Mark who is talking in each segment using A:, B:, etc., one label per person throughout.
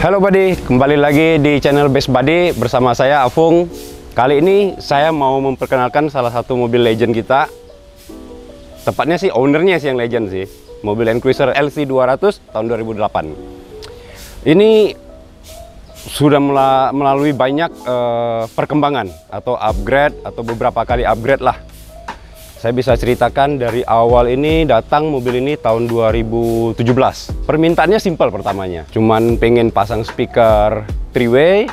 A: Halo buddy, kembali lagi di channel Best Buddy bersama saya Afung. Kali ini saya mau memperkenalkan salah satu mobil legend kita. Tepatnya sih ownernya sih yang legend sih. Mobil Land Cruiser LC200 tahun 2008. Ini sudah melalui banyak perkembangan atau upgrade atau beberapa kali upgrade lah. Saya bisa ceritakan dari awal ini datang mobil ini tahun 2017. Permintaannya simpel pertamanya. Cuman pengen pasang speaker 3-way,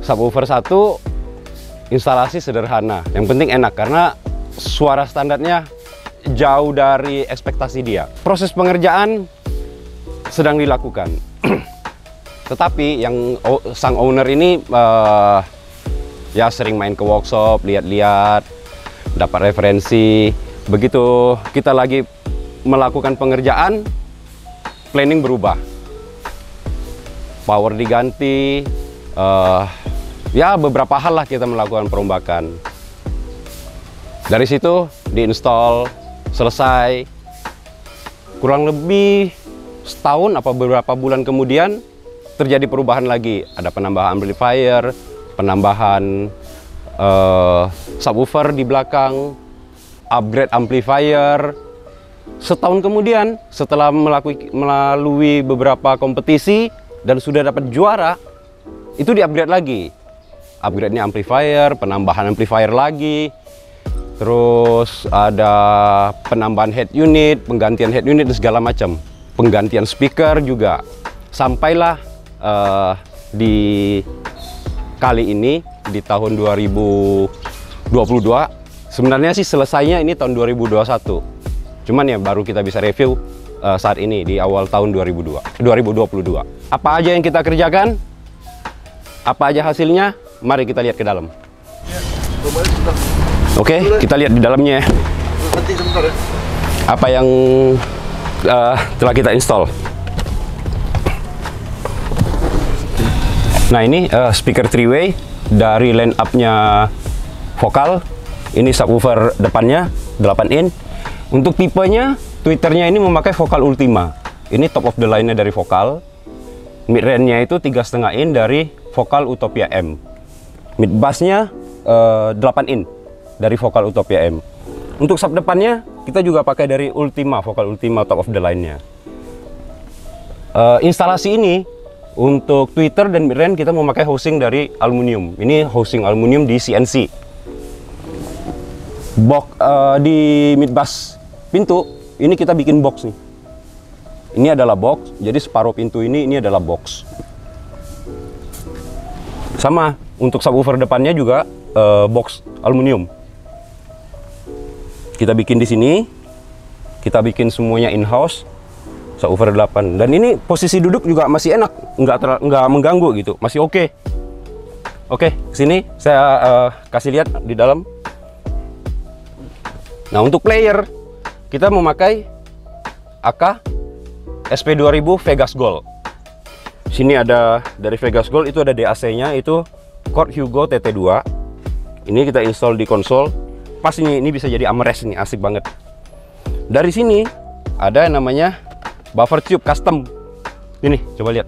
A: subwoofer 1, instalasi sederhana. Yang penting enak karena suara standarnya jauh dari ekspektasi dia. Proses pengerjaan sedang dilakukan. Tetapi yang sang owner ini ya sering main ke workshop, lihat-lihat, dapat referensi. Begitu kita lagi melakukan pengerjaan, planning berubah, power diganti, ya beberapa hal lah kita melakukan perombakan. Dari situ diinstal, selesai. Kurang lebih setahun apa beberapa bulan kemudian terjadi perubahan lagi. Ada penambahan amplifier, penambahan subwoofer di belakang, upgrade amplifier. Setahun kemudian setelah melalui beberapa kompetisi dan sudah dapat juara, itu di-upgrade lagi. Upgrade-nya amplifier, penambahan amplifier lagi. Terus ada penambahan head unit, penggantian head unit dan segala macam. Penggantian speaker juga. Sampailah di kali ini di tahun 2022. Sebenarnya sih selesainya ini tahun 2021. Cuman ya baru kita bisa review saat ini di awal tahun 2022. Apa aja yang kita kerjakan? Apa aja hasilnya? Mari kita lihat ke dalam. Oke, kita lihat di dalamnya ya. Apa yang telah kita install. Nah ini speaker 3-way dari line up-nya vokal. Ini subwoofer depannya 8 in. Untuk tipenya, tweeternya ini memakai vokal Ultima. Ini top of the line-nya dari vokal. Mid range-nya itu 3,5 in dari vokal Utopia M. Mid bass-nya 8 in dari vokal Utopia M. Untuk sub depannya kita juga pakai dari Ultima, vokal Ultima top of the line-nya. Instalasi ini untuk tweeter dan mid-range kita memakai housing dari aluminium. Ini housing aluminium di CNC. Box di mid bass pintu ini kita bikin box nih. Ini adalah box, jadi separuh pintu ini adalah box. Sama untuk subwoofer depannya juga box aluminium. Kita bikin di sini. Kita bikin semuanya in-house. Subwoofer 8. Dan ini posisi duduk juga masih enak, nggak mengganggu gitu, masih oke. Oke, sini saya kasih lihat di dalam. Nah untuk player kita memakai AK SP2000 Vegas Gold. Sini ada dari Vegas Gold itu ada DAC-nya itu Kurt Hugo TT2. Ini kita install di konsol. Pas ini bisa jadi armrest nih, asik banget. Dari sini ada yang namanya buffer tube custom. Ini coba lihat.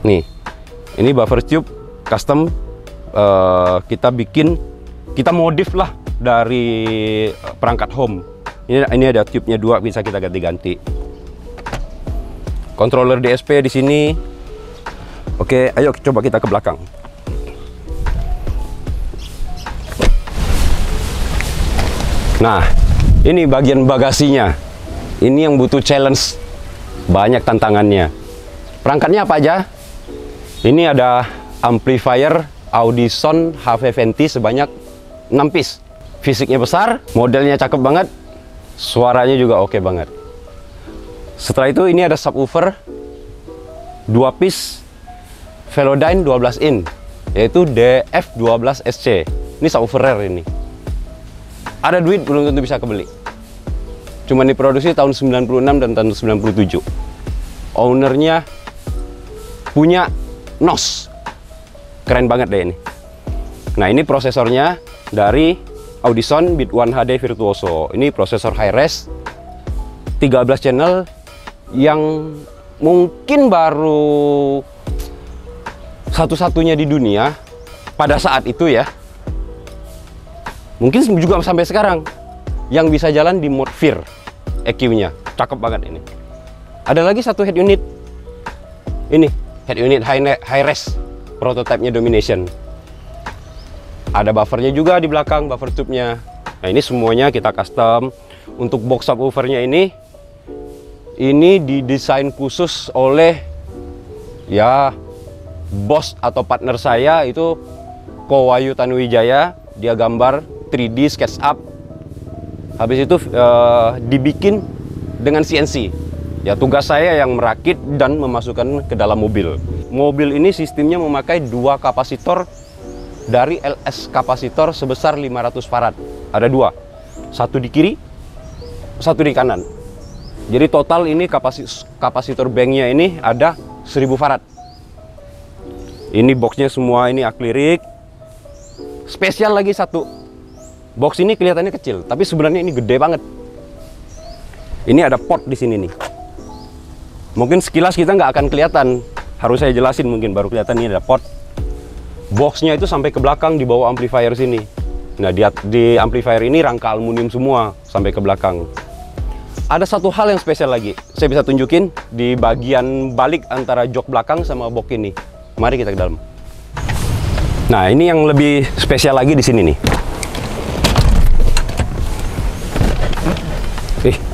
A: Nih, ini buffer tube custom. Kita modif lah dari perangkat home. Ini ada tube-nya 2, bisa kita ganti-ganti. Controller DSP di sini. Oke, ayo coba kita ke belakang. Nah, ini bagian bagasinya. Ini yang butuh challenge. Banyak tantangannya. Perangkatnya apa aja? Ini ada amplifier Audison HV20 sebanyak 6 piece. Fisiknya besar, modelnya cakep banget. Suaranya juga oke banget. Setelah itu ini ada subwoofer 2 piece Velodyne 12 in, yaitu DF12SC. Ini subwoofer rare ini. Ada duit belum tentu bisa kebeli. Cuma diproduksi tahun 96 dan tahun 97. Ownernya punya NOS. Keren banget deh ini. Nah ini prosesornya dari Audison Bit 1 HD Virtuoso. Ini prosesor high res, 13 channel, yang mungkin baru satu-satunya di dunia pada saat itu ya. Mungkin juga sampai sekarang yang bisa jalan di mode Veer EQ-nya. Cakep banget ini. Ada lagi satu head unit. Ini head unit high res, prototipenya Domination. Ada buffernya juga di belakang, buffer tube-nya. Nah, ini semuanya kita custom. Untuk box subwoofernya ini didesain khusus oleh ya bos atau partner saya, itu Ko Wahyu Tanuwijaya. Dia gambar 3D SketchUp, habis itu dibikin dengan CNC. Ya, tugas saya yang merakit dan memasukkan ke dalam mobil. Mobil ini sistemnya memakai 2 kapasitor dari LS kapasitor sebesar 500 farad. Ada 2, satu di kiri, satu di kanan. Jadi total ini kapasitor banknya ini ada 1000 farad. Ini boxnya semua ini akrilik. Spesial lagi satu, box ini kelihatannya kecil, tapi sebenarnya ini gede banget. Ini ada port di sini nih. Mungkin sekilas kita nggak akan kelihatan, harus saya jelasin mungkin baru kelihatan. Ini ada port. Boxnya itu sampai ke belakang di bawah amplifier sini. Nah, di amplifier ini rangka aluminium semua sampai ke belakang. Ada satu hal yang spesial lagi, saya bisa tunjukin di bagian balik antara jok belakang sama box ini. Mari kita ke dalam. Nah, ini yang lebih spesial lagi di sini nih.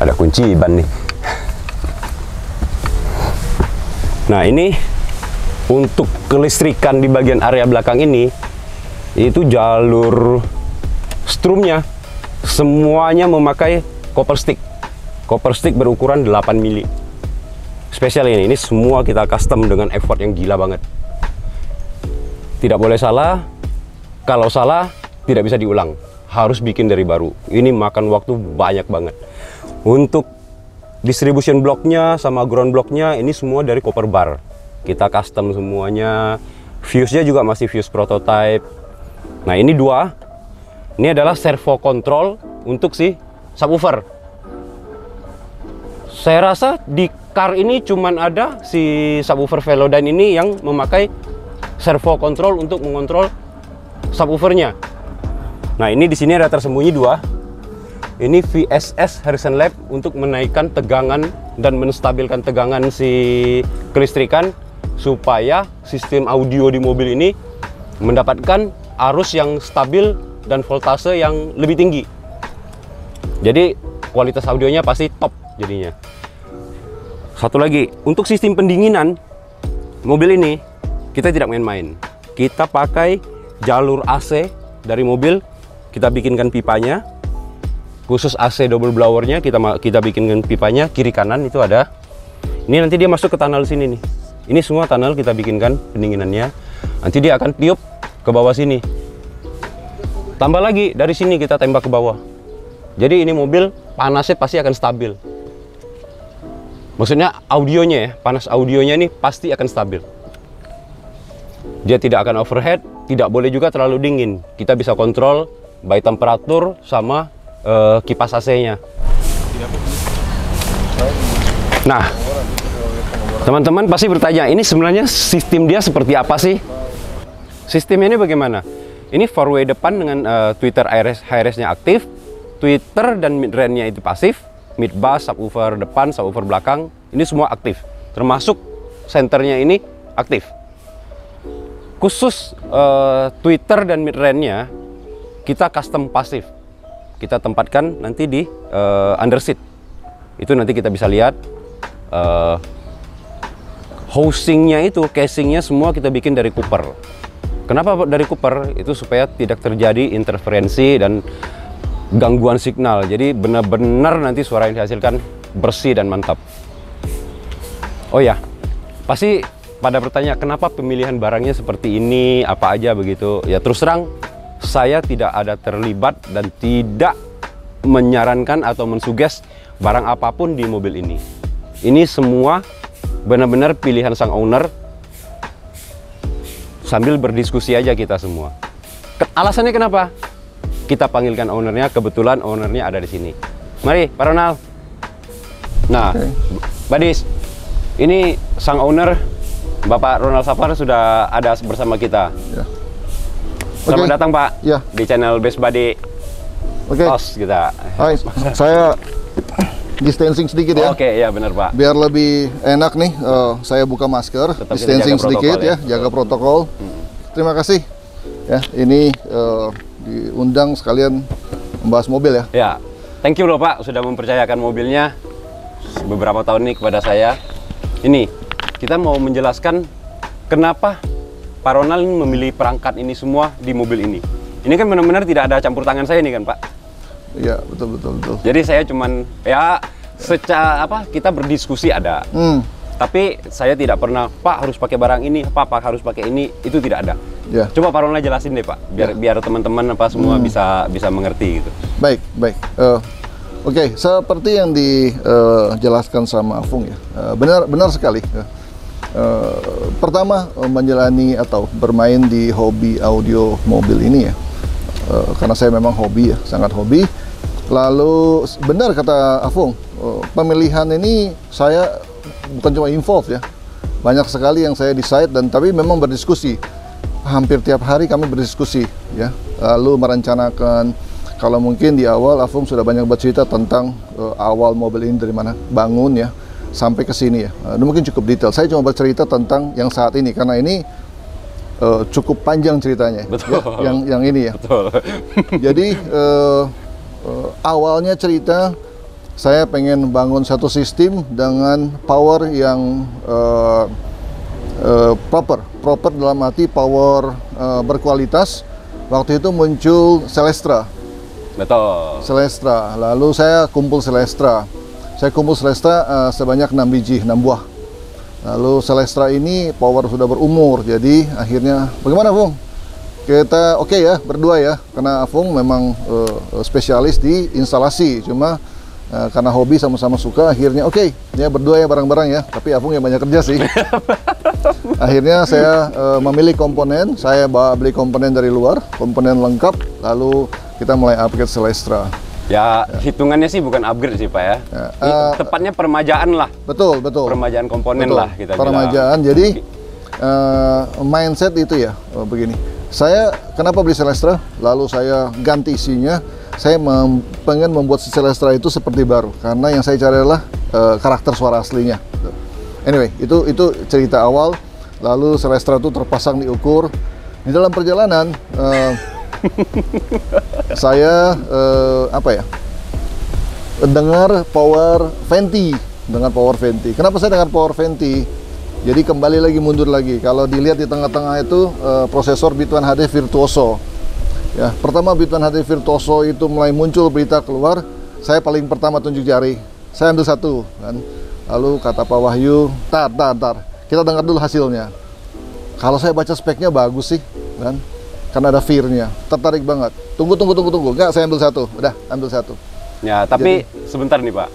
A: Ada kunci ban nih. Nah, ini untuk kelistrikan di bagian area belakang ini, itu jalur strumnya semuanya memakai copper stick. Copper stick berukuran 8 mili. Spesial ini semua kita custom dengan effort yang gila banget. Tidak boleh salah, kalau salah tidak bisa diulang. Harus bikin dari baru. Ini makan waktu banyak banget. Untuk distribution blocknya sama ground blocknya ini semua dari copper bar. Kita custom semuanya. Fuse-nya juga masih fuse prototype. Nah, ini 2. Ini adalah servo control untuk si subwoofer. Saya rasa di car ini cuman ada si subwoofer Velodyne ini yang memakai servo control untuk mengontrol subwoofernya. Nah, ini di sini ada tersembunyi 2. Ini VSS Harrison Lab untuk menaikkan tegangan dan menstabilkan tegangan si kelistrikan supaya sistem audio di mobil ini mendapatkan arus yang stabil dan voltase yang lebih tinggi. Jadi kualitas audionya pasti top jadinya. Satu lagi, untuk sistem pendinginan mobil ini kita tidak main-main. Kita pakai jalur AC dari mobil, kita bikinkan pipanya. Khusus AC double blowernya kita bikinkan pipanya kiri kanan itu ada. Ini nanti dia masuk ke tunnel sini nih. Ini semua tunnel kita bikinkan pendinginannya. Nanti dia akan tiup ke bawah sini. Tambah lagi dari sini kita tembak ke bawah. Jadi ini mobil panasnya pasti akan stabil. Maksudnya audionya ya, panas audionya ini pasti akan stabil. Dia tidak akan overhead, tidak boleh juga terlalu dingin. Kita bisa kontrol by temperatur sama kipas AC-nya. Nah, teman-teman pasti bertanya, ini sebenarnya sistem dia seperti apa sih? Sistemnya ini bagaimana? Ini four-way depan dengan tweeter high res-nya aktif, tweeter dan mid-range-nya itu pasif, mid-bass, subwoofer depan, subwoofer belakang, ini semua aktif. Termasuk senternya ini aktif. Khusus tweeter dan mid-range-nya, kita custom pasif. Kita tempatkan nanti di under seat. Itu nanti kita bisa lihat housingnya itu, casingnya semua kita bikin dari Cooper. Kenapa dari Cooper? Itu supaya tidak terjadi interferensi dan gangguan signal. Jadi benar-benar nanti suara yang dihasilkan bersih dan mantap. Oh ya, pasti pada bertanya kenapa pemilihan barangnya seperti ini, apa aja begitu. Ya terus terang, saya tidak ada terlibat dan tidak menyarankan atau mensuges barang apapun di mobil ini. Ini semua benar-benar pilihan sang owner, sambil berdiskusi aja kita semua. Alasannya kenapa? Kita panggilkan ownernya, kebetulan ownernya ada di sini. Mari, Pak Ronald. Nah, Badis, ini sang owner Bapak Ronald Safar sudah ada bersama kita.
B: Ya.
A: Selamat datang Pak
B: Ya.
A: di channel Best Buddy. Tos kita.
B: Hai, saya distancing sedikit ya.
A: Oke, ya benar Pak.
B: Biar lebih enak nih, saya buka masker,
A: Tetap kita
B: distancing
A: jaga
B: sedikit
A: protokol
B: ya, jaga protokol. Terima kasih. Ya, ini diundang sekalian membahas mobil ya.
A: Ya, thank you loh Pak sudah mempercayakan mobilnya beberapa tahun ini kepada saya. Ini kita mau menjelaskan kenapa Pak Ronald memilih perangkat ini semua di mobil ini. Ini kan benar-benar tidak ada campur tangan saya nih kan Pak.
B: Iya, betul.
A: Jadi saya cuman ya secara kita berdiskusi ada. Tapi saya tidak pernah Pak harus pakai barang ini, Pak harus pakai ini, itu tidak ada.
B: Ya.
A: Coba Pak Ronald jelasin deh Pak, biar teman-teman semua bisa mengerti gitu.
B: Baik. Oke, seperti yang dijelaskan sama Afung ya, benar sekali. Pertama, menjalani atau bermain di hobi audio mobil ini ya, karena saya memang hobi ya, sangat hobi. Lalu benar kata Afung, pemilihan ini saya bukan cuma involved ya, banyak sekali yang saya decide dan tapi memang berdiskusi. Hampir tiap hari kami berdiskusi ya, lalu merencanakan. Kalau mungkin di awal Afung sudah banyak bercerita tentang awal mobil ini dari mana bangun ya sampai ke sini ya. Mungkin cukup detail. Saya cuma bercerita tentang yang saat ini karena ini cukup panjang ceritanya.
A: Betul.
B: Ya, yang ini ya.
A: Betul.
B: Jadi awalnya cerita saya pengen bangun satu sistem dengan power yang proper dalam arti power berkualitas. Waktu itu muncul Celestra.
A: Betul.
B: Celestra, lalu saya kumpul Celestra. Saya kumpul Celestra sebanyak 6 biji, 6 buah. Lalu Celestra ini power sudah berumur, jadi akhirnya bagaimana Fung? Kita oke ya, berdua ya, karena Fung memang spesialis di instalasi, cuma karena hobi sama-sama suka, akhirnya oke, ya berdua ya bareng-bareng ya, tapi Afung yang banyak kerja sih. Akhirnya saya memilih komponen, saya beli komponen dari luar, komponen lengkap, lalu kita mulai upgrade Celestra.
A: Ya, hitungannya sih bukan upgrade sih Pak ya. Tepatnya permajaan lah.
B: Betul.
A: Permajaan komponen lah kita
B: permajaan, bilang. Jadi mindset itu ya, begini. Saya kenapa beli Celestra, lalu saya ganti isinya. Saya pengen membuat Celestra itu seperti baru, karena yang saya cari adalah karakter suara aslinya. Anyway, itu cerita awal. Lalu Celestra itu terpasang diukur. Di dalam perjalanan saya dengar power venti. Kenapa saya dengar power venti? Jadi kembali lagi mundur lagi. Kalau dilihat di tengah-tengah itu prosesor Bitwan HD Virtuoso. Ya, pertama Bitwan HD Virtuoso itu mulai muncul berita keluar, saya paling pertama tunjuk jari. Saya ambil satu kan. Lalu kata Pak Wahyu, tar. Kita dengar dulu hasilnya. Kalau saya baca speknya bagus sih, kan? Karena ada fear-nya. Tertarik banget. Tunggu. Enggak, saya ambil satu. Udah, ambil satu.
A: Ya, tapi sebentar nih Pak.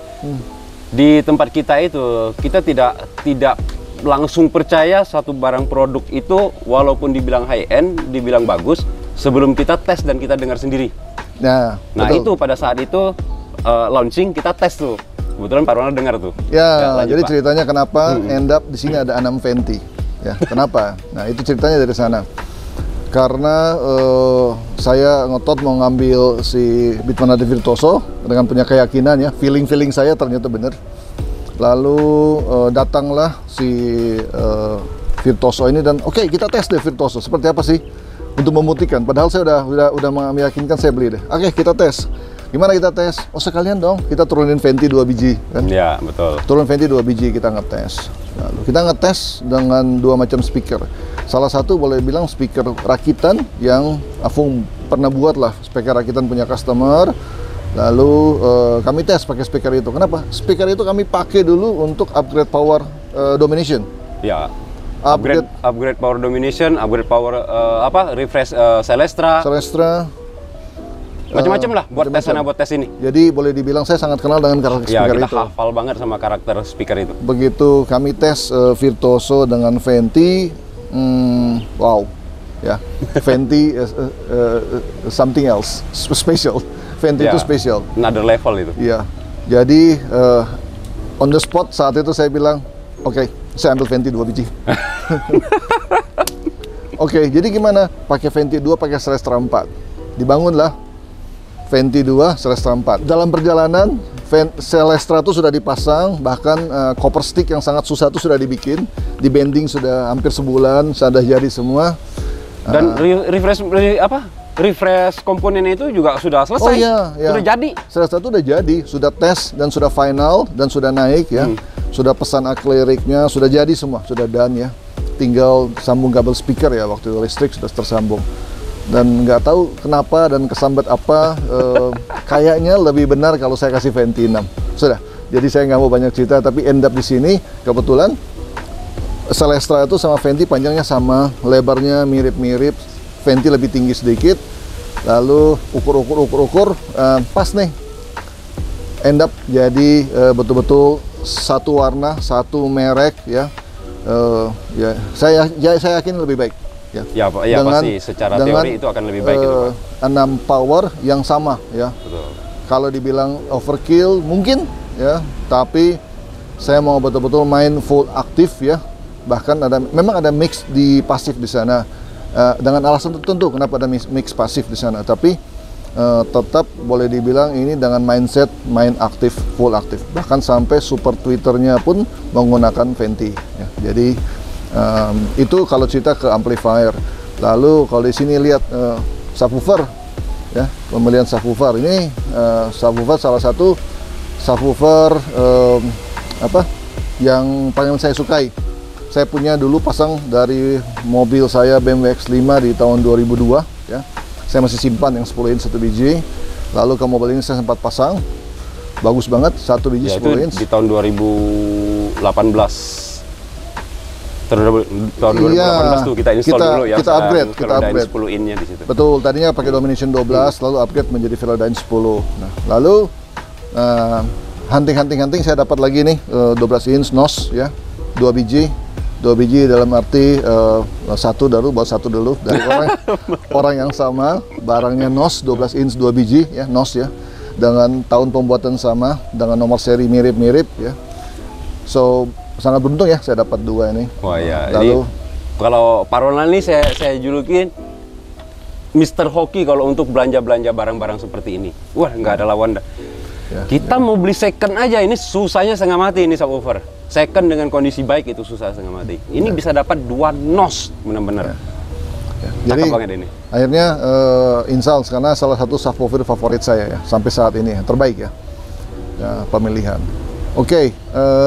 A: Di tempat kita itu, kita tidak langsung percaya satu barang produk itu walaupun dibilang high end, dibilang bagus, sebelum kita tes dan kita dengar sendiri. Nah itu pada saat itu launching kita tes tuh. Kebetulan Pak Ronald dengar tuh.
B: Ya, jadi Pak, ceritanya kenapa end up di sini ada 6 venti. Ya, kenapa? Nah, itu ceritanya dari sana. Karena saya ngotot mau ngambil si Bitwan HD Virtuoso dengan punya keyakinan ya, feeling saya ternyata benar. Lalu datanglah si Virtuoso ini dan oke, kita tes deh Virtuoso seperti apa sih untuk membuktikan. Padahal saya udah meyakinkan saya beli deh. Oke, kita tes. Gimana kita tes? Oh, sekalian dong kita turunin venti 2 biji kan? Ya, betul. Turun venti 2 biji, kita ngetes. Lalu kita ngetes dengan 2 macam speaker. Salah satu boleh bilang speaker rakitan yang Afung pernah buat lah, speaker rakitan punya customer. Lalu kami tes pakai speaker itu. Kenapa? Speaker itu kami pakai dulu untuk upgrade power domination. Ya. Upgrade power domination, upgrade power refresh Celestra. Macam-macam lah buat tes ini. Jadi boleh dibilang saya sangat kenal dengan karakter speaker itu. Kita hafal banget sama karakter speaker itu. Begitu kami tes Virtuoso dengan Venti, wow, ya, Venti something else, special. Venti itu special. Another level itu. Iya. Jadi On the spot saat itu saya bilang, oke, saya ambil Venti 2 biji. Oke, jadi gimana? Pakai Venti 2, pakai Celestra 4. Dibangunlah Venti 2, Celestra 4. Dalam perjalanan, Celestra itu sudah dipasang, bahkan copper stick yang sangat susah itu sudah dibikin, di bending sudah hampir sebulan, sudah jadi semua.
A: Dan refresh komponen itu juga sudah selesai.
B: Oh iya,
A: sudah jadi.
B: Celestra itu udah jadi, sudah tes dan sudah final dan sudah naik ya. Sudah pesan akleriknya, sudah jadi semua, sudah done ya. Tinggal sambung kabel speaker ya, waktu itu listrik sudah tersambung. Dan nggak tahu kenapa dan kesambat apa, kayaknya lebih benar kalau saya kasih Venti 6. Sudah, jadi saya nggak mau banyak cerita, tapi end up di sini kebetulan Celestra itu sama Venti panjangnya sama, lebarnya mirip-mirip, Venti lebih tinggi sedikit, lalu ukur, pas nih, end up jadi betul-betul satu warna, satu merek ya. Ya saya yakin lebih baik.
A: Ya pasti secara teori itu akan lebih baik itu, Pak.
B: 6 power yang sama ya.
A: Betul.
B: Kalau dibilang overkill mungkin ya, tapi saya mau betul-betul main full aktif ya. Bahkan memang ada mix di pasif di sana. Dengan alasan tertentu kenapa ada mix pasif di sana, tapi tetap boleh dibilang ini dengan mindset main aktif, full aktif. Bahkan sampai super Twitternya pun menggunakan Venti ya. Jadi itu kalau cerita ke amplifier. Lalu kalau di sini lihat subwoofer ya, pembelian subwoofer ini subwoofer salah satu subwoofer yang paling saya sukai. Saya punya dulu pasang dari mobil saya BMW X5 di tahun 2002 ya. Saya masih simpan yang 10 inch 1 biji. Lalu ke mobil ini saya sempat pasang. Bagus banget, 1 biji ya, 10 inch.
A: Di tahun 2018. Tahun 2018 tuh kita install dulu ya.
B: Kita upgrade, kita upgrade
A: 10 in-nya di situ.
B: Betul, tadinya pakai Domination 12, lalu upgrade menjadi Velodyne 10. Nah, lalu hunting saya dapat lagi nih 12 inch NOS ya, 2 biji. 2 biji dalam arti satu dulu, bawa satu dulu dari orang yang sama, barangnya NOS 12 inch 2 biji ya, NOS ya, dengan tahun pembuatan sama, dengan nomor seri mirip-mirip ya. So sangat beruntung ya saya dapat 2 ini.
A: Wah ya,
B: lalu
A: kalau Pak Ronald ini saya julukin Mr. Hoki kalau untuk belanja-belanja barang-barang seperti ini. Wah, nggak ada lawan dah. Ya, kita mau beli second aja, ini susahnya setengah mati ini subwoofer. Second dengan kondisi baik itu susah setengah mati. Ini bisa dapat 2 NOS benar-benar.
B: Jadi akhirnya install karena salah satu subwoofer favorit saya ya sampai saat ini terbaik ya, pemilihan. Oke,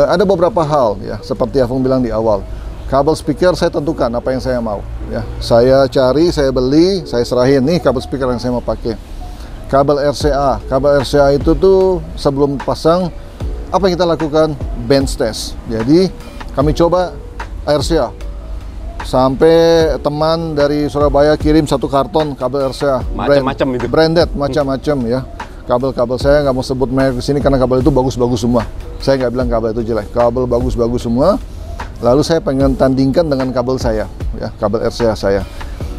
B: ada beberapa hal ya seperti Afung bilang di awal. Kabel speaker saya tentukan apa yang saya mau ya. Saya cari, saya beli, saya serahin nih kabel speaker yang saya mau pakai. Kabel RCA itu tuh sebelum pasang apa yang kita lakukan? Bench test. Jadi kami coba RCA sampai teman dari Surabaya kirim 1 karton kabel RCA
A: macam-macam itu
B: branded macam-macam ya. Kabel-kabel saya nggak mau sebut merek di sini karena kabel itu bagus-bagus semua. Saya nggak bilang kabel itu jelek, kabel bagus-bagus semua. Lalu saya pengen tandingkan dengan kabel saya ya, kabel RCA saya.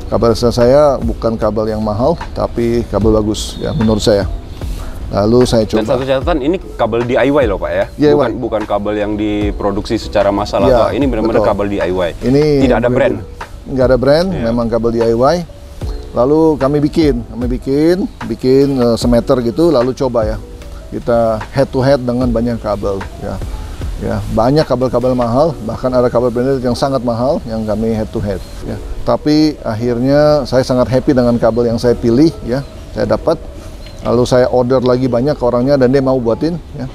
B: Kabel RCA saya bukan kabel yang mahal, tapi kabel bagus ya menurut saya. Lalu saya coba. Dan
A: satu catatan, ini kabel DIY loh Pak ya, bukan kabel yang diproduksi secara massal
B: ya,
A: atau ini benar-benar kabel DIY.
B: Ini
A: tidak ada brand.
B: Nggak ada brand, ya. Memang kabel DIY. Lalu kami bikin semeter gitu, lalu coba ya. Kita head to head dengan banyak kabel ya. Ya, banyak kabel-kabel mahal, bahkan ada kabel branded yang sangat mahal yang kami head to head ya. Tapi akhirnya saya sangat happy dengan kabel yang saya pilih ya. Saya dapat. Lalu saya order lagi banyak ke orangnya dan dia mau buatin ya.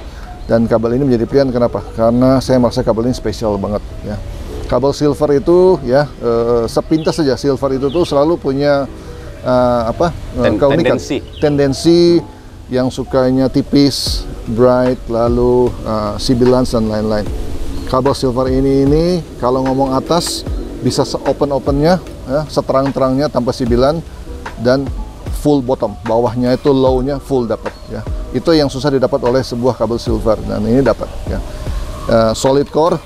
B: Dan kabel ini menjadi pilihan kenapa? Karena saya merasa kabel ini spesial banget ya. Kabel silver itu ya sepintas saja silver itu tuh selalu punya keunikan, tendensi yang sukanya tipis, bright, lalu sibilance dan lain-lain. Kabel silver ini kalau ngomong atas bisa se-open-opennya ya, seterang-terangnya tanpa sibilan dan full bottom, bawahnya itu low-nya full dapat ya. Itu yang susah didapat oleh sebuah kabel silver dan ini dapat ya. Solid core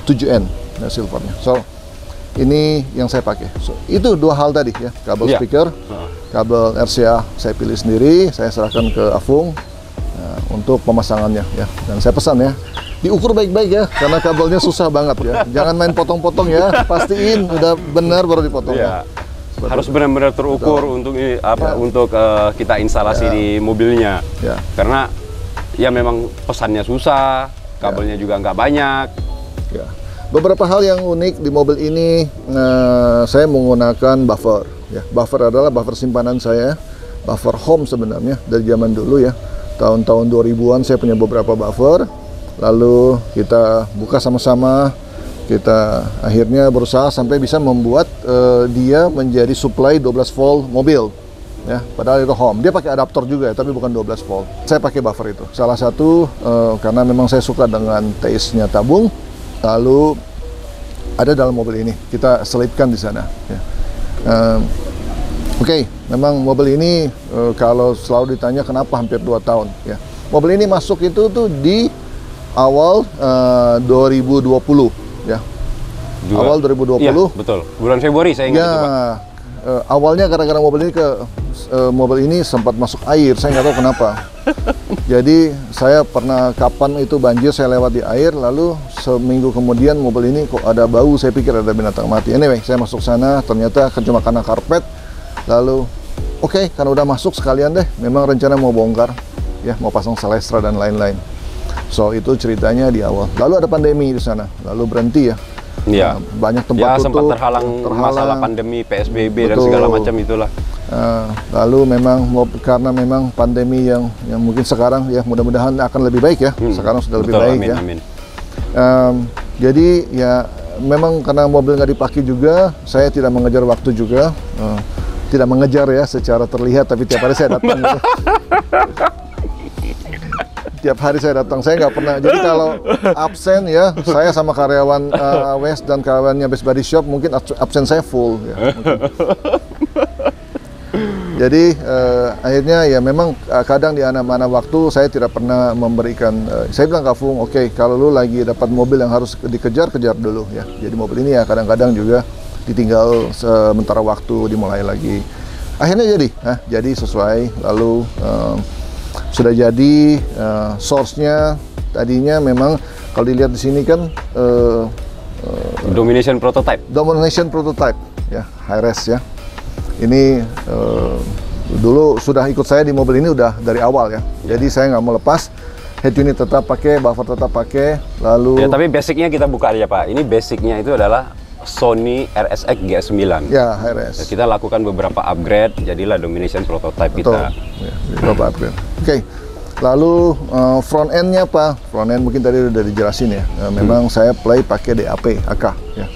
B: 7N ya, silvernya. So ini yang saya pakai. So, itu 2 hal tadi ya, kabel speaker, kabel RCA saya pilih sendiri, saya serahkan ke Afung untuk pemasangannya ya. Dan saya pesan ya, diukur baik-baik ya, karena kabelnya susah banget ya. Jangan main potong-potong ya, pastiin udah benar baru dipotong.
A: Iya. Harus benar-benar terukur untuk untuk kita instalasi di mobilnya.
B: Ya.
A: Karena ya memang pesannya susah, kabelnya juga nggak banyak.
B: Ya. Beberapa hal yang unik di mobil ini, saya menggunakan buffer. Ya, buffer adalah buffer simpanan saya, buffer home sebenarnya dari zaman dulu ya. Tahun-tahun 2000-an saya punya beberapa buffer. Lalu kita buka sama-sama. Kita akhirnya berusaha sampai bisa membuat dia menjadi supply 12 volt mobil. Ya, padahal itu home. Dia pakai adaptor juga ya, tapi bukan 12 volt. Saya pakai buffer itu. Salah satu karena memang saya suka dengan taste-nya tabung. Lalu ada dalam mobil ini. Kita selipkan di sana. Ya. Oke, memang mobil ini kalau selalu ditanya kenapa hampir 2 tahun. Ya. Mobil ini masuk itu tuh di awal 2020. Ya, awal 2020.
A: Iya, betul. Bulan Februari saya ingat
B: ya,
A: itu, Pak.
B: Awalnya gara-gara mobil ini sempat masuk air, saya nggak tahu kenapa. Jadi saya pernah kapan itu banjir, saya lewat di air, lalu seminggu kemudian mobil ini kok ada bau, saya pikir ada binatang mati. Anyway, saya masuk sana, ternyata cuma karena karpet. Lalu, oke, karena udah masuk sekalian deh, memang rencana mau bongkar, ya, mau pasang selestra dan lain-lain. So itu ceritanya di awal. Lalu ada pandemi di sana, lalu berhenti ya.
A: Iya.
B: Banyak tempat
A: ya,
B: tutup.
A: sempat terhalang masalah pandemi, PSBB dan
B: Betul.
A: segala macam itulah.
B: Lalu memang karena memang pandemi yang mungkin sekarang ya mudah-mudahan akan lebih baik ya. Sekarang sudah lebih baik
A: amin,
B: ya.
A: Amin.
B: Jadi ya memang karena mobil nggak dipakai juga, saya tidak mengejar waktu juga. Tidak mengejar ya secara terlihat, tapi tiap hari saya datang. Gitu. Tiap hari saya datang, saya nggak pernah. Jadi kalau absen ya, saya sama karyawan West dan karyawannya Best Body Shop mungkin absen saya full. Ya, jadi akhirnya ya memang kadang di mana waktu saya tidak pernah memberikan. Saya bilang ke Fung, oke, kalau lu lagi dapat mobil yang harus dikejar, kejar dulu ya. Jadi mobil ini ya kadang-kadang juga ditinggal sementara waktu, dimulai lagi. Akhirnya jadi sesuai. Lalu sudah jadi source-nya tadinya memang kalau dilihat di sini kan
A: Domination prototype
B: ya, high res ya. Ini dulu sudah ikut saya di mobil ini udah dari awal ya. Jadi saya nggak mau lepas. Head unit tetap pakai, buffer tetap pakai. Lalu
A: ya, tapi basicnya kita buka aja Pak. Ini basicnya itu adalah Sony RSX GS9.
B: Ya, high res.
A: Kita lakukan beberapa upgrade, jadilah Domination prototype.
B: Betul.
A: Kita.
B: Ya, beberapa upgrade. Oke. Lalu front end-nya apa? Front end mungkin tadi udah dijelasin ya. Memang saya play pakai DAP, AK ya.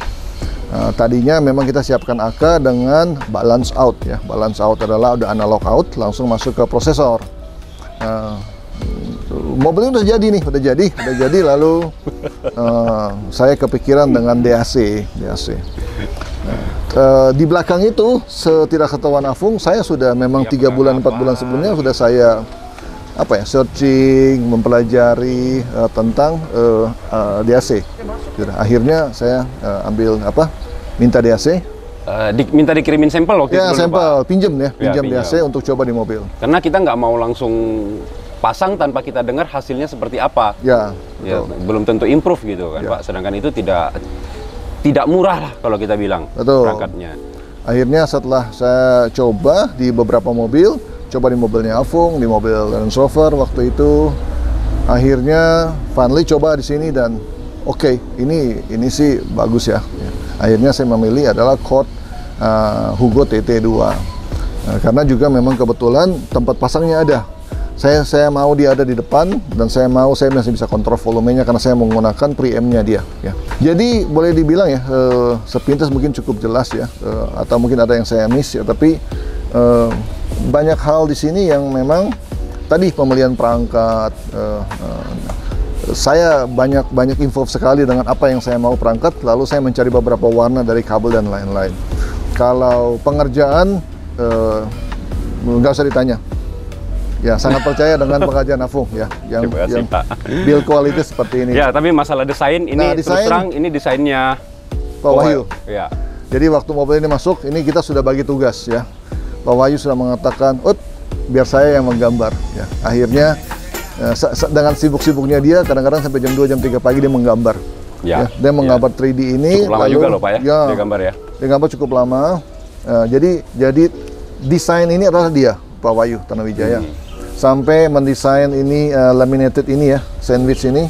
B: Tadinya memang kita siapkan AK dengan balance out ya. Balance out adalah udah analog out, langsung masuk ke prosesor. Mobilnya udah jadi nih, udah jadi. Lalu saya kepikiran dengan DAC. Di belakang itu, setidak ketahuan Afung, saya sudah memang 3 bulan 4 bulan sebelumnya sudah saya searching, mempelajari tentang DAC. Akhirnya saya ambil minta DAC.
A: Minta dikirimin sampel waktu itu.
B: Ya, sampel, pinjem
A: pinjam.
B: DAC untuk coba di mobil.
A: Karena kita nggak mau langsung pasang tanpa kita dengar hasilnya seperti apa.
B: Ya,
A: belum tentu improve gitu kan Pak. Sedangkan itu tidak murah lah kalau kita bilang perangkatnya.
B: Akhirnya setelah saya coba di beberapa mobil, coba di mobilnya Afung, di mobil Land Rover waktu itu, akhirnya finally coba di sini dan oke, ini sih bagus ya. Akhirnya saya memilih adalah Cord Hugo TT2 karena juga memang kebetulan tempat pasangnya ada. Saya mau dia ada di depan dan saya masih bisa kontrol volumenya karena saya menggunakan preamp-nya dia ya. Jadi boleh dibilang ya sepintas mungkin cukup jelas ya, atau mungkin ada yang saya miss ya, tapi banyak hal di sini yang memang tadi pemilihan perangkat, saya banyak info sekali dengan apa yang saya mau perangkat, lalu saya mencari beberapa warna dari kabel dan lain-lain. Kalau pengerjaan nggak usah ditanya. Ya, sangat percaya dengan pengajian Afung ya, yang build quality seperti ini.
A: Ya, tapi masalah desain ini terus terang ini desainnya
B: Pak Wahyu.
A: Ya.
B: Jadi waktu mobil ini masuk, ini kita sudah bagi tugas ya. Pak Wahyu sudah mengatakan, biar saya yang menggambar. Ya. Akhirnya Dengan sibuk-sibuknya dia, kadang-kadang sampai jam 2, jam 3 pagi dia menggambar.
A: Ya,
B: Dia menggambar 3D ini.
A: cukup lama juga loh Pak ya, dia gambar ya.
B: Dia gambar cukup lama. Jadi desain ini adalah dia, Pak Wahyu Tanawijaya. Sampai mendesain ini laminated ini ya, sandwich ini.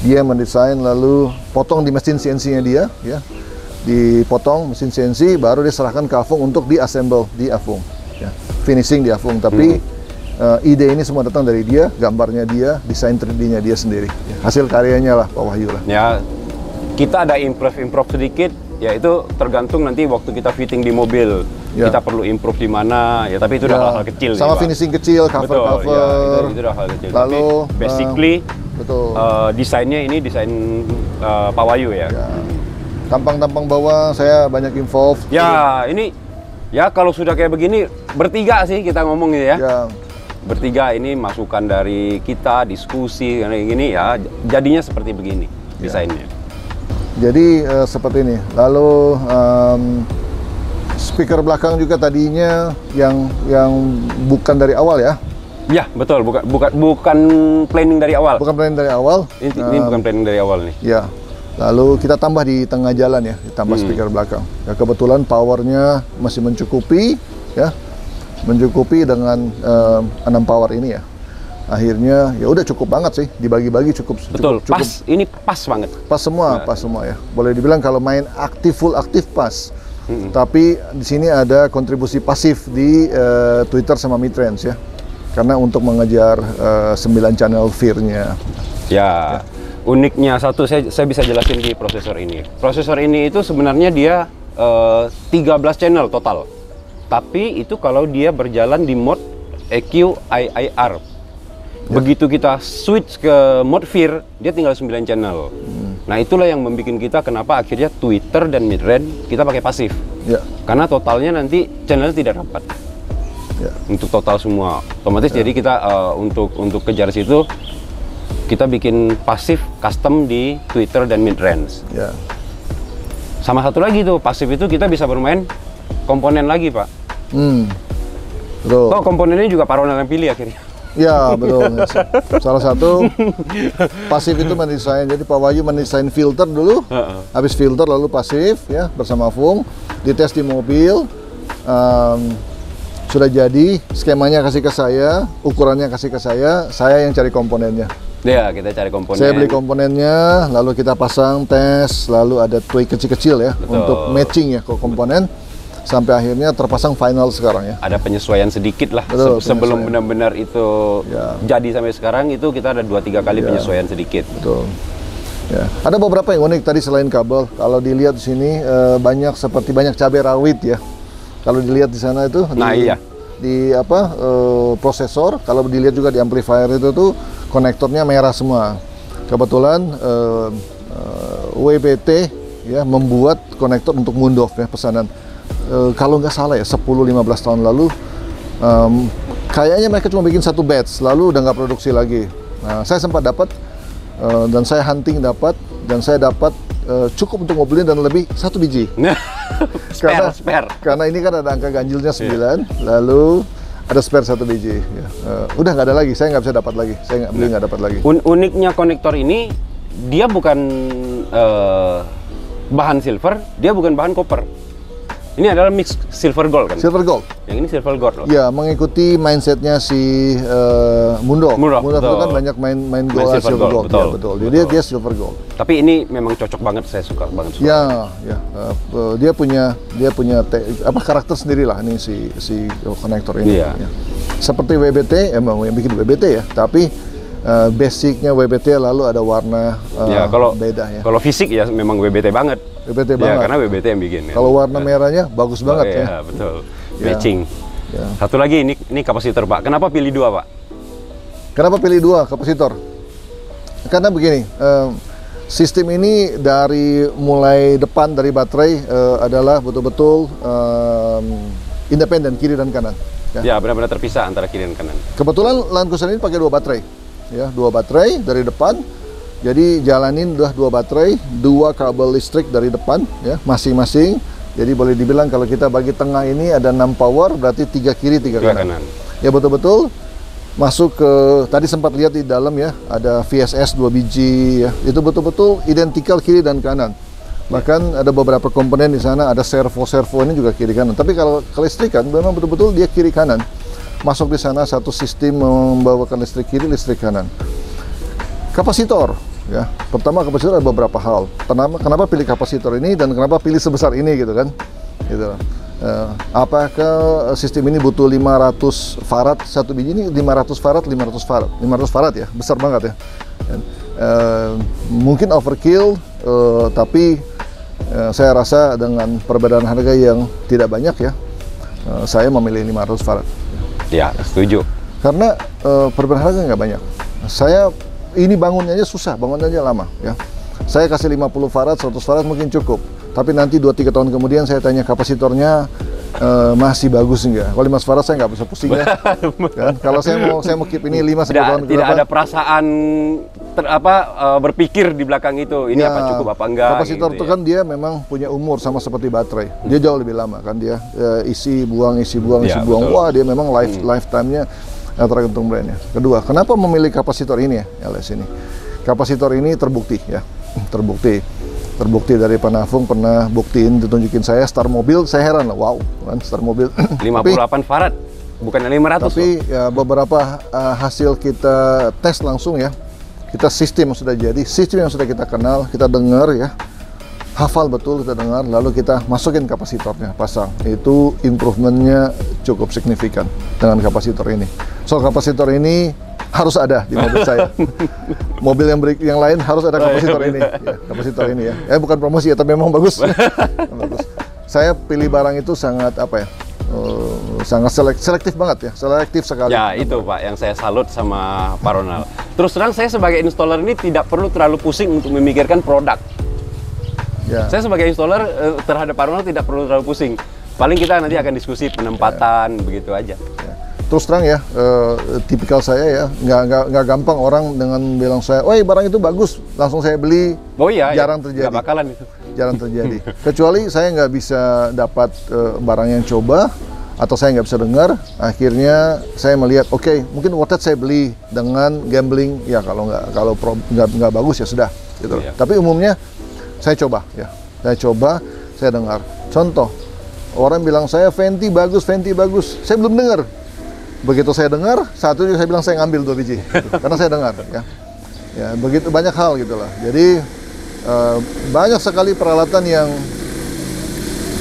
B: Dia mendesain lalu potong di mesin CNC-nya dia, ya. Dipotong mesin CNC, baru dia serahkan ke Afung untuk di-assemble di Afung. Ya. Finishing di Afung, tapi ide ini semua datang dari dia, gambarnya dia, desain 3D-nya dia sendiri. Ya. Hasil karyanya lah Pak Wahyu lah.
A: Ya, kita ada improve sedikit, ya itu tergantung nanti waktu kita fitting di mobil.
B: Ya.
A: Kita perlu improve di mana, ya tapi itu udah hal-hal kecil.
B: Sama
A: nih, Pak.
B: finishing kecil, cover-cover.
A: Betul, ya, itu udah hal kecil.
B: Lalu,
A: tapi basically,
B: betul.
A: Desainnya ini desain Pak Wahyu ya.
B: Ya. Tampang-tampang bawah saya banyak involve.
A: Ya, ini ya kalau sudah kayak begini bertiga sih kita ngomong ya.
B: Ya.
A: Bertiga ini masukan dari kita, diskusi kayak gini ya, jadinya seperti begini desainnya.
B: Jadi seperti ini. Lalu speaker belakang juga tadinya yang bukan dari awal ya.
A: Ya, betul, bukan planning dari awal.
B: Bukan planning dari awal.
A: Ini bukan planning dari awal nih.
B: Ya. Lalu kita tambah di tengah jalan ya, ditambah speaker belakang. Ya, kebetulan powernya masih mencukupi ya. Mencukupi dengan 6 power ini ya. Akhirnya ya udah cukup banget sih, dibagi-bagi cukup.
A: Betul,
B: cukup,
A: pas, ini pas banget.
B: Pas semua ya. Boleh dibilang kalau main full aktif pas. Tapi di sini ada kontribusi pasif di Twitter sama Midrange ya. Karena untuk mengejar 9 channel VIR-nya.
A: Ya, uniknya satu saya bisa jelasin di prosesor ini. Prosesor ini itu sebenarnya dia 13 channel total. Tapi itu kalau dia berjalan di mode EQ IIR. Begitu kita switch ke mode VIR, dia tinggal 9 channel. Nah, itulah yang membuat kita kenapa akhirnya Twitter dan midrange kita pakai pasif.
B: Ya.
A: Karena totalnya nanti channelnya tidak rapat.
B: Ya.
A: Untuk total semua. Otomatis jadi kita untuk kejar situ kita bikin pasif custom di Twitter dan midrange.
B: Ya.
A: Sama satu lagi tuh, pasif itu kita bisa bermain komponen lagi, Pak.
B: Betul.
A: Oh, komponennya juga Pak Ronald yang pilih akhirnya.
B: Ya, betul. Salah satu pasif itu mendesain. Jadi Pak Wahyu mendesain filter dulu, habis filter lalu pasif ya bersama Fung, dites di mobil, sudah jadi, skemanya kasih ke saya, ukurannya kasih ke saya yang cari komponennya.
A: Ya, kita cari komponen.
B: Saya beli komponennya, lalu kita pasang tes, lalu ada tweak kecil-kecil ya.
A: Betul.
B: Untuk matching ya ke komponen. Sampai akhirnya terpasang final sekarang ya.
A: Ada penyesuaian sedikit lah.
B: Betul,
A: sebelum benar-benar itu jadi sampai sekarang itu kita ada 2-3 kali penyesuaian sedikit.
B: Betul. Ya. Ada beberapa yang unik tadi selain kabel. Kalau dilihat di sini banyak cabai rawit ya. Kalau dilihat di sana itu di prosesor. Kalau dilihat juga di amplifier itu tuh konektornya merah semua. Kebetulan WBT ya membuat konektor untuk Mundov ya pesanan. Kalau nggak salah ya 10-15 tahun lalu kayaknya mereka cuma bikin satu batch lalu udah nggak produksi lagi. Nah, saya sempat dapat dan saya hunting dapat dan saya dapat cukup untuk mobilin dan lebih 1 biji.
A: spare.
B: Karena ini kan ada angka ganjilnya 9 lalu ada spare 1 biji ya. Udah nggak ada lagi, saya nggak bisa dapat lagi, saya nggak beli, nggak dapat lagi.
A: Uniknya konektor ini dia bukan bahan silver, dia bukan bahan copper. Ini adalah mix silver gold kan?
B: Silver gold.
A: Yang ini silver gold loh.
B: Ya, mengikuti mindsetnya si Mundov. Mundov itu kan banyak main gold, silver gold.
A: Betul,
B: ya, betul. Jadi dia silver gold.
A: Tapi ini memang cocok banget, saya suka banget.
B: Ya. Dia punya karakter sendiri lah ini si konektor ini.
A: Iya.
B: Ya. Seperti WBT, emang yang bikin WBT ya. Tapi basicnya WBT lalu ada warna beda ya.
A: Kalau fisik ya memang WBT banget.
B: WBT
A: ya,
B: banget.
A: Karena WBT yang bikin.
B: Kalau warna merahnya bagus banget ya.
A: Iya, betul.
B: Ya.
A: Matching.
B: Ya.
A: Satu lagi ini kapasitor Pak. Kenapa pilih 2 Pak?
B: Kenapa pilih 2 kapasitor? Karena begini, sistem ini dari mulai depan dari baterai adalah betul-betul independen kiri dan kanan.
A: Ya, benar-benar terpisah antara kiri dan kanan.
B: Kebetulan Land Cruiser ini pakai 2 baterai, ya 2 baterai dari depan. Jadi jalanin udah 2 baterai, 2 kabel listrik dari depan, ya masing-masing. Jadi boleh dibilang kalau kita bagi tengah ini ada 6 power, berarti 3 kiri, 3 kanan. Ya betul-betul masuk ke, tadi sempat lihat di dalam ya, ada VSS 2 biji ya, itu betul-betul identikal kiri dan kanan. Bahkan ada beberapa komponen di sana, ada servo ini juga kiri kanan. Tapi kalau kelistrikan memang betul-betul dia kiri kanan. Masuk di sana satu sistem membawakan listrik kiri, listrik kanan. Kapasitor ya. Pertama kapasitor ada beberapa hal. Kenapa pilih kapasitor ini dan kenapa pilih sebesar ini gitu kan? Gitu. Apakah sistem ini butuh 500 farad satu biji? Ini 500 farad ya, besar banget ya. Mungkin overkill, tapi saya rasa dengan perbedaan harga yang tidak banyak ya, saya memilih 500 farad.
A: Ya, setuju.
B: Karena perbedaan harga nggak banyak. Ini bangunnya aja susah, bangunnya aja lama ya. Saya kasih 50 farad, 100 farad mungkin cukup. Tapi nanti 2-3 tahun kemudian saya tanya kapasitornya masih bagus enggak? Kalau 5 farad saya nggak bisa pusing ya. Kan? Kalau saya mau keep ini 5-10 tahun ke
A: tidak
B: depan.
A: ada perasaan berpikir di belakang itu. Ini
B: Ya,
A: apa cukup apa enggak?
B: kapasitor
A: gitu
B: itu kan dia memang punya umur sama seperti baterai. Dia jauh lebih lama kan dia isi buang.
A: Ya, betul.
B: Wah, dia memang lifetime-nya tergantung brandnya. Kedua, kenapa memilih kapasitor ini ya, LS ini? Kapasitor ini terbukti ya, terbukti dari Pak Nafung pernah buktiin, ditunjukin saya Star Mobil, saya heran lah, wow, kan Star Mobil.
A: 58 farad, bukan 500
B: tapi ya, beberapa hasil kita tes langsung ya, kita sistem yang sudah jadi, sistem yang sudah kita kenal, kita dengar ya, hafal betul kita dengar, lalu kita masukin kapasitornya, pasang. Itu improvementnya cukup signifikan dengan kapasitor ini. So kapasitor ini harus ada di mobil saya. Mobil yang lain harus ada kapasitor ini. Ya, kapasitor ini ya. Bukan promosi ya, tapi memang bagus. Bagus. Saya pilih barang itu sangat apa ya? Sangat selektif banget ya, selektif sekali.
A: Ya itu Pak, yang saya salut sama Pak Ronald. Terus terang saya sebagai installer ini tidak perlu terlalu pusing untuk memikirkan produk.
B: Ya.
A: Saya sebagai installer terhadap Pak Ronald tidak perlu terlalu pusing. Paling kita nanti akan diskusi penempatan, begitu aja.
B: Ya. Terus terang ya, tipikal saya ya, nggak gampang orang dengan bilang saya, "Woi barang itu bagus," langsung saya beli.
A: Oh iya,
B: jarang terjadi.
A: Nggak bakalan itu.
B: Jarang terjadi. Kecuali saya nggak bisa dapat barang yang coba, atau saya nggak bisa dengar, akhirnya saya melihat, oke, mungkin worth it saya beli dengan gambling. Ya kalau nggak bagus ya sudah. Gitu.
A: Iya.
B: Tapi umumnya saya coba ya, saya dengar. Contoh, orang bilang saya Fenty bagus, saya belum dengar. Begitu saya dengar, satu saya bilang saya ngambil 2 biji, gitu. Karena saya dengar ya. Ya begitu banyak hal gitulah. Jadi banyak sekali peralatan yang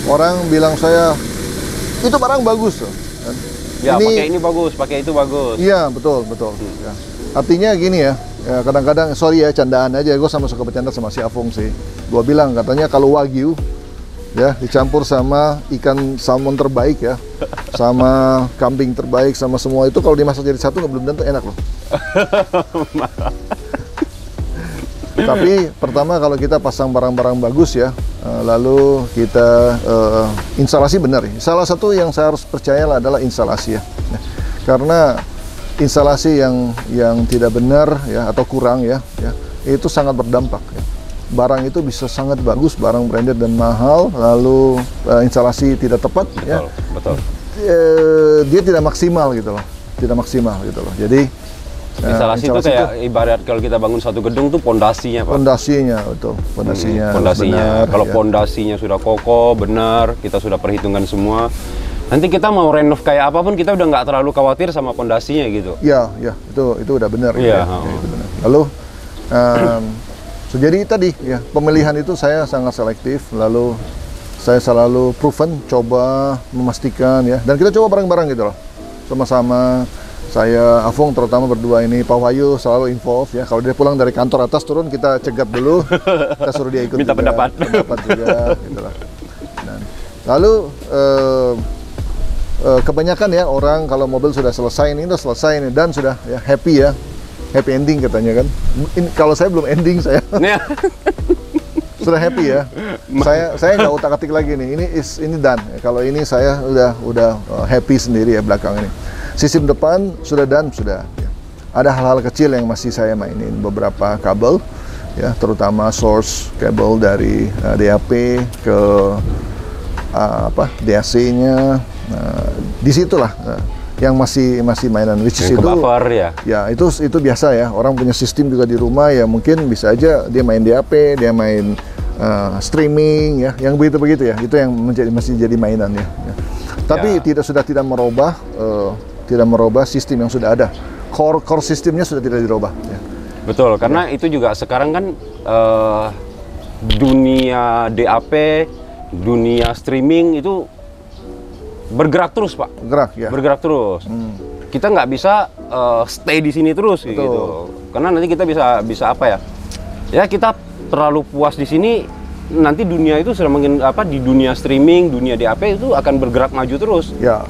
B: orang bilang saya itu barang bagus.
A: Ya pakai ini bagus, pakai itu bagus.
B: Iya betul. Ya. Artinya gini ya, kadang-kadang sorry ya candaan aja, gue sama suka bercanda sama si Afung sih. Gue bilang katanya kalau Wagyu ya dicampur sama ikan salmon terbaik ya, sama kambing terbaik, sama semua itu kalau dimasak jadi satu belum tentu enak loh. Tapi pertama kalau kita pasang barang-barang bagus ya, lalu kita instalasi benar. Salah satu yang saya harus percaya adalah instalasi ya, karena instalasi yang tidak benar ya atau kurang ya itu sangat berdampak. Ya. Barang itu bisa sangat bagus, barang branded dan mahal, lalu instalasi tidak tepat,
A: betul.
B: Dia tidak maksimal gitu loh, Jadi
A: instalasi itu kayak ibarat kalau kita bangun satu gedung tuh pondasinya Pak. Pondasinya. Kalau pondasinya sudah kokoh, benar, kita sudah perhitungkan semua. Nanti kita mau renov kayak apapun kita udah nggak terlalu khawatir sama pondasinya gitu.
B: Ya, itu udah benar.
A: Iya.
B: Itu benar. Lalu jadi tadi ya pemilihan itu saya sangat selektif, lalu saya selalu proven, coba memastikan ya, dan kita coba bareng-bareng gitu loh, sama-sama. Saya, Afung terutama berdua ini, Pak Wahyu selalu involve ya. Kalau dia pulang dari kantor atas turun kita cegat dulu, kita suruh dia ikut
A: minta
B: juga,
A: pendapat
B: juga, gitu lah. Lalu kebanyakan ya orang kalau mobil sudah selesai ini, dan sudah ya happy ending katanya kan. Kalau saya belum ending saya. Sudah happy ya. Saya nggak utak-atik lagi nih. Ini done. Kalau ini saya udah happy sendiri ya belakang ini. Sistem depan sudah done sudah. Ya. Ada hal-hal kecil yang masih saya mainin, beberapa kabel ya, terutama source kabel dari DAP ke DAC-nya. Disitulah yang masih mainan, which is
A: Yang
B: itu
A: buffer ya.
B: ya itu biasa ya, orang punya sistem juga di rumah ya, mungkin bisa aja dia main di HP, dia main streaming ya, yang begitu ya, itu yang masih jadi mainan ya. Tapi sudah tidak merubah sistem yang sudah ada, core sistemnya sudah tidak dirubah ya.
A: Betul, karena itu juga sekarang kan dunia DAP, dunia streaming itu bergerak terus, Pak. Bergerak terus. Kita nggak bisa stay di sini terus gitu. Karena nanti kita bisa apa ya? Ya kita terlalu puas di sini, nanti dunia itu sudah di dunia streaming, dunia DAP itu akan bergerak maju terus.
B: Ya.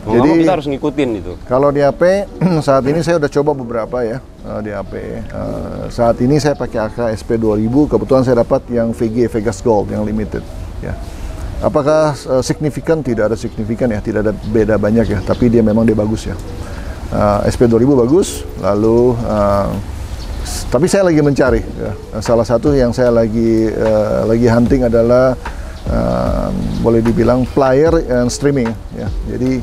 A: Jadi kita harus ngikutin itu.
B: Kalau di HP saat ini saya udah coba beberapa ya di HP. Saat ini saya pakai AK SP2000, kebetulan saya dapat yang Vegas Gold yang limited. Ya. Apakah signifikan? Tidak ada signifikan ya, tidak ada beda banyak ya. Tapi dia bagus ya. SP2000 bagus. Lalu tapi saya lagi mencari. Ya. Salah satu yang saya lagi hunting adalah boleh dibilang player and streaming ya. Jadi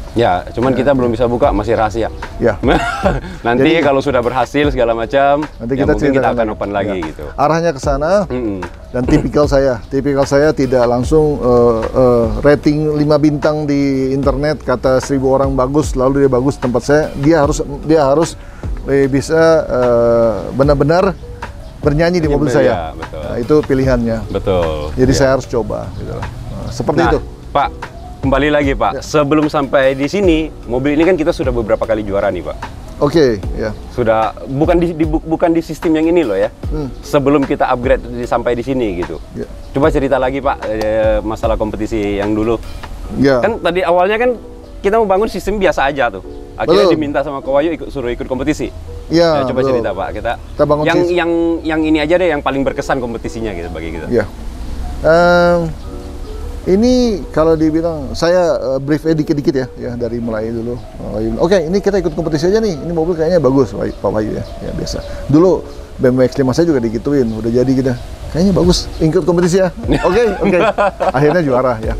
A: cuman kita belum bisa buka, masih rahasia.
B: Ya.
A: Nanti kalau sudah berhasil segala macam,
B: nanti
A: mungkin kita akan open lagi gitu.
B: Arahnya ke sana. Dan tipikal saya tidak langsung rating 5 bintang di internet, kata 1000 orang bagus lalu dia bagus tempat saya. Dia harus bisa benar-benar bernyanyi di mobil saya.
A: Betul.
B: Nah, itu pilihannya.
A: Betul.
B: Jadi saya harus coba gitu. Seperti itu.
A: Pak, kembali lagi, Pak. Sebelum sampai di sini, mobil ini kan kita sudah beberapa kali juara nih, Pak.
B: Oke, ya.
A: Sudah bukan di sistem yang ini loh ya. Sebelum kita upgrade sampai di sini gitu. Ya. Coba cerita lagi, Pak, masalah kompetisi yang dulu. Ya. Kan tadi awalnya kan kita mau bangun sistem biasa aja tuh. Akhirnya diminta sama Kowayu suruh ikut kompetisi.
B: Ya,
A: coba cerita, Pak. Kita bangun yang ini aja deh, yang paling berkesan kompetisinya gitu bagi kita.
B: Ya. Ini kalau dibilang saya brief dikit-dikit ya dari mulai dulu. Oke, ini kita ikut kompetisi aja nih. Ini mobil kayaknya bagus, Pak Wahyu ya. Ya biasa. Dulu BMW X5 saya juga digituin, udah jadi gitu. Kayaknya bagus, ikut kompetisi ya. Oke. Akhirnya juara ya.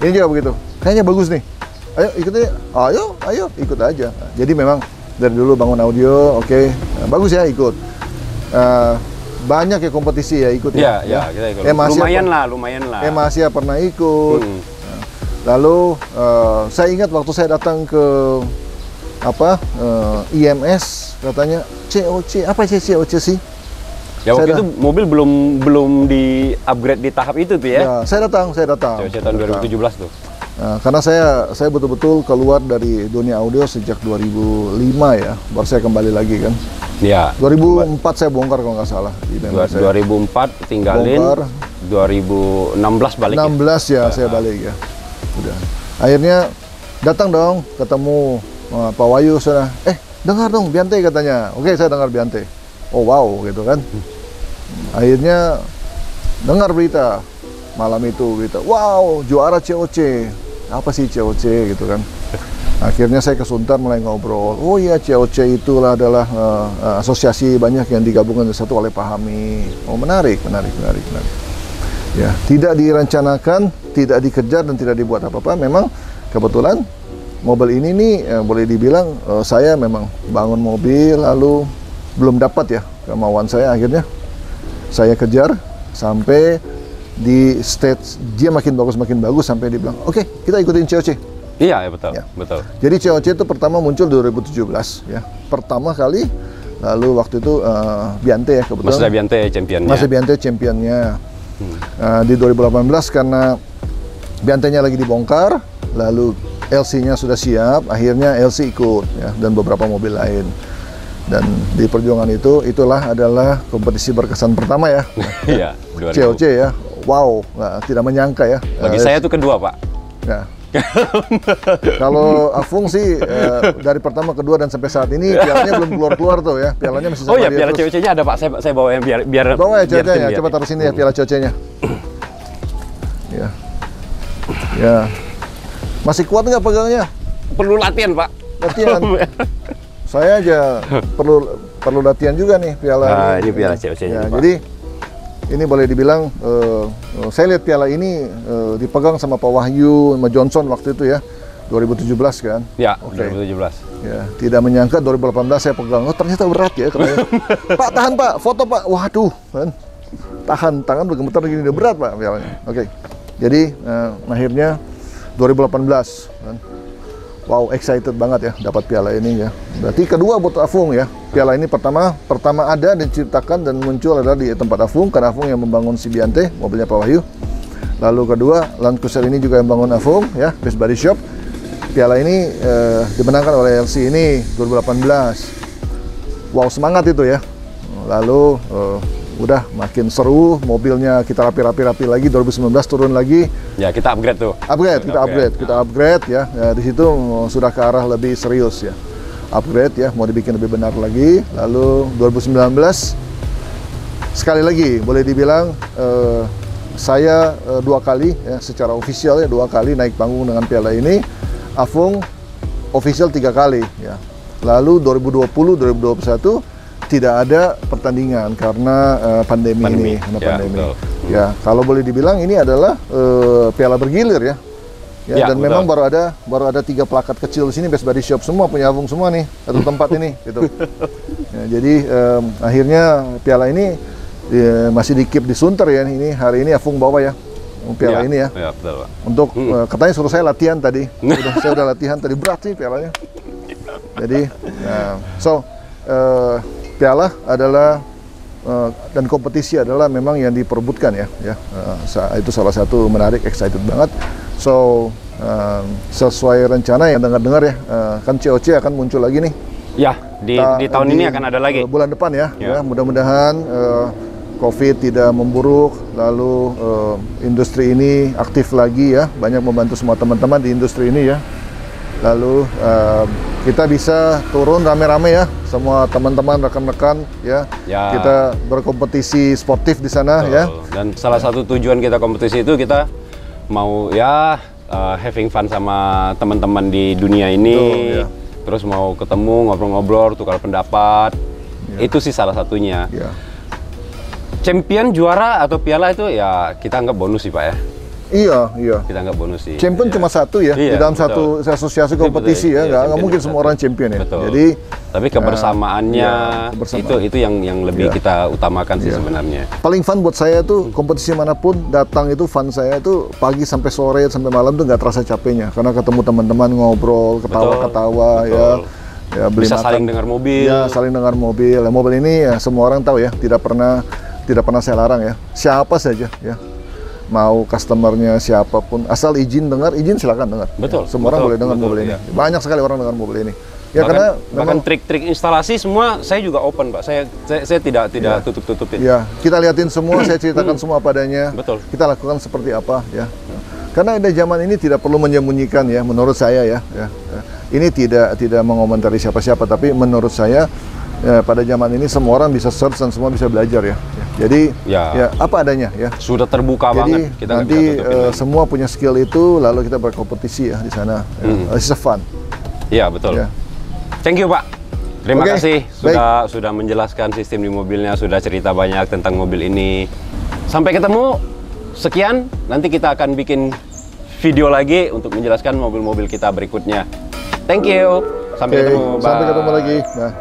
B: Ini juga begitu. Kayaknya bagus nih. Ayo ikut aja. Ayo ikut aja. Jadi memang dari dulu bangun audio, bagus ya ikut. Banyak ya kompetisi ya ikut
A: ya. Kita ikut. Lumayan lah.
B: Asia pernah ikut. Lalu saya ingat waktu saya datang ke IMS, katanya COC. Apa sih COC sih?
A: Ya waktu itu mobil belum di upgrade di tahap itu tuh ya.
B: Saya datang.
A: COC tahun 2017 tuh.
B: Karena saya betul-betul keluar dari dunia audio sejak 2005 ya, baru saya kembali lagi kan.
A: Ya.
B: 2004 saya bongkar kalau nggak salah.
A: 2004 tinggalin, bongkar. 2016 balik.
B: 16 ya, saya balik ya. Udah. Akhirnya datang dong, ketemu Pak Wahyu sana. Dengar dong Biante katanya. Oke, saya dengar Biante. Oh wow gitu kan. Akhirnya dengar berita malam itu, wow juara COC. Apa sih COC gitu kan. Akhirnya saya ke Suntar mulai ngobrol. Oh iya, COC itulah adalah asosiasi banyak yang digabungkan satu oleh Pak Hami. Oh menarik. Ya, tidak direncanakan, tidak dikejar dan tidak dibuat apa-apa. Memang kebetulan mobil ini nih boleh dibilang saya memang bangun mobil lalu belum dapat ya kemauan saya, akhirnya saya kejar sampai di stage dia makin bagus sampai dibilang oke, kita ikutin COC.
A: Iya, betul. Ya. Betul.
B: Jadi COC itu pertama muncul 2017 ya. Pertama kali, lalu waktu itu Biante ya kebetulan. Masih Biante championnya. Di 2018 karena Biantenya lagi dibongkar, lalu LC-nya sudah siap, akhirnya LC ikut ya, dan beberapa mobil lain. Dan di perjuangan itulah adalah kompetisi berkesan pertama ya.
A: Iya,
B: COC ya. Wow, tidak menyangka ya.
A: Bagi saya itu kedua, Pak.
B: Ya. Kalau Afung sih dari pertama, kedua dan sampai saat ini pialanya belum keluar tuh ya. Pialanya masih sama
A: dia. Oh ya, piala COC-nya ada, Pak. Saya bawa yang biar
B: bawa ya COC-nya. Coba taruh sini ya piala COC-nya. Ya. Masih kuat nggak pegangnya?
A: Perlu latihan, Pak.
B: Latihan. Saya aja perlu latihan juga nih piala.
A: Ini piala COC-nya.
B: Ya, jadi ini boleh dibilang saya lihat piala ini dipegang sama Pak Wahyu, sama Johnson waktu itu ya. 2017 kan?
A: Ya,
B: Oke.
A: 2017.
B: Ya, tidak menyangka 2018 saya pegang. Oh, ternyata berat ya katanya. Pak, tahan Pak, foto Pak. Waduh, kan. Tahan, tangan bergemetar gini, udah berat Pak pialanya. Oke. Jadi akhirnya 2018 kan. Wow, excited banget ya dapat piala ini ya. Berarti kedua buat Afung ya. Piala ini pertama ada dan diciptakan dan muncul adalah di tempat Afung, karena Afung yang membangun Sibiante, mobilnya Pak Wahyu. Lalu kedua, Land Cruiser ini juga yang bangun Afung ya, Best Body Shop. Piala ini dimenangkan oleh LC ini 2018. Wow, semangat itu ya. Lalu udah makin seru, mobilnya kita rapi lagi, 2019 turun lagi.
A: Ya, kita upgrade tuh.
B: Kita upgrade ya. Di situ sudah ke arah lebih serius ya. Upgrade ya, mau dibikin lebih benar lagi. Lalu 2019 sekali lagi boleh dibilang saya dua kali ya, secara official ya, 2 kali naik panggung dengan piala ini. Afung official 3 kali ya. Lalu 2020, 2021 tidak ada pertandingan karena pandemi ini, karena
A: ya,
B: pandemi.
A: betul.
B: Ya, kalau boleh dibilang ini adalah piala bergilir ya.
A: Ya,
B: dan
A: betul.
B: memang baru ada 3 plakat kecil di sini, Best Body Shop semua punya Afung semua nih, satu tempat ini gitu. Ya, jadi akhirnya piala ini masih di-keep di Sunter ya. Ini hari ini Afung bawa ya. Piala ini ya.
A: Ya, betul, Pak.
B: Untuk katanya suruh saya latihan tadi. Saya udah latihan tadi, berat sih pialanya. Jadi piala adalah dan kompetisi adalah memang yang diperebutkan ya. Itu salah satu menarik, excited banget. Sesuai rencana yang dengar-dengar ya, kan COC akan muncul lagi nih.
A: Ya, di tahun ini akan ada lagi.
B: Bulan depan ya.
A: Ya.
B: Mudah-mudahan COVID tidak memburuk, lalu industri ini aktif lagi ya, banyak membantu semua teman-teman di industri ini ya. Lalu kita bisa turun rame-rame ya, semua teman-teman, rekan-rekan ya. Kita berkompetisi sportif di sana.
A: Betul.
B: Ya.
A: Dan salah satu tujuan kita kompetisi itu kita mau ya having fun sama teman-teman di dunia ini.
B: Betul, ya.
A: Terus mau ketemu, ngobrol-ngobrol, tukar pendapat.
B: Ya.
A: Itu sih salah satunya.
B: Ya.
A: Champion, juara atau piala itu ya kita anggap bonus sih Pak ya.
B: Iya.
A: Kita anggap bonus sih.
B: Champion cuma satu ya, di dalam satu asosiasi kompetisi ya, nggak mungkin semua orang champion ya.
A: Betul.
B: Jadi
A: tapi kebersamaannya itu yang lebih kita utamakan sih
B: Iya.
A: sebenarnya.
B: paling fun buat saya tuh kompetisi manapun datang itu fun saya tuh pagi sampai sore sampai malam tuh nggak terasa capeknya karena ketemu teman-teman ngobrol ketawa-ketawa ya. Ya, beli
A: Bisa
B: makan.
A: saling dengar mobil.
B: Ya, saling dengar mobil. Nah, mobil ini ya semua orang tahu ya, tidak pernah saya larang ya. Siapa saja ya. Mau customernya siapapun, asal izin silakan dengar.
A: Betul.
B: Ya, semua orang boleh dengar
A: betul,
B: mobil ini.
A: ya.
B: Banyak sekali orang dengar mobil ini. Ya
A: bahkan
B: karena
A: trik-trik instalasi semua saya juga open Pak. Saya tidak tutup-tutupin.
B: ya, kita liatin semua, saya ceritakan semua padanya.
A: Betul.
B: Kita lakukan seperti apa ya. Karena di zaman ini tidak perlu menyembunyikan ya, menurut saya ya. Ini tidak mengomentari siapa-siapa, tapi menurut saya pada zaman ini semua orang bisa search dan semua bisa belajar ya. Jadi ya apa adanya ya.
A: Sudah terbuka
B: Jadi
A: banget. Kita
B: nanti semua punya skill itu, lalu kita berkompetisi ya di sana. It's fun.
A: Iya betul.
B: Ya.
A: Thank you Pak. Terima
B: Oke,
A: kasih sudah menjelaskan sistem di mobilnya, sudah cerita banyak tentang mobil ini. Sampai ketemu. Sekian. Nanti kita akan bikin video lagi untuk menjelaskan mobil-mobil kita berikutnya. Thank you. Sampai ketemu. Bye.
B: Sampai ketemu lagi. Nah.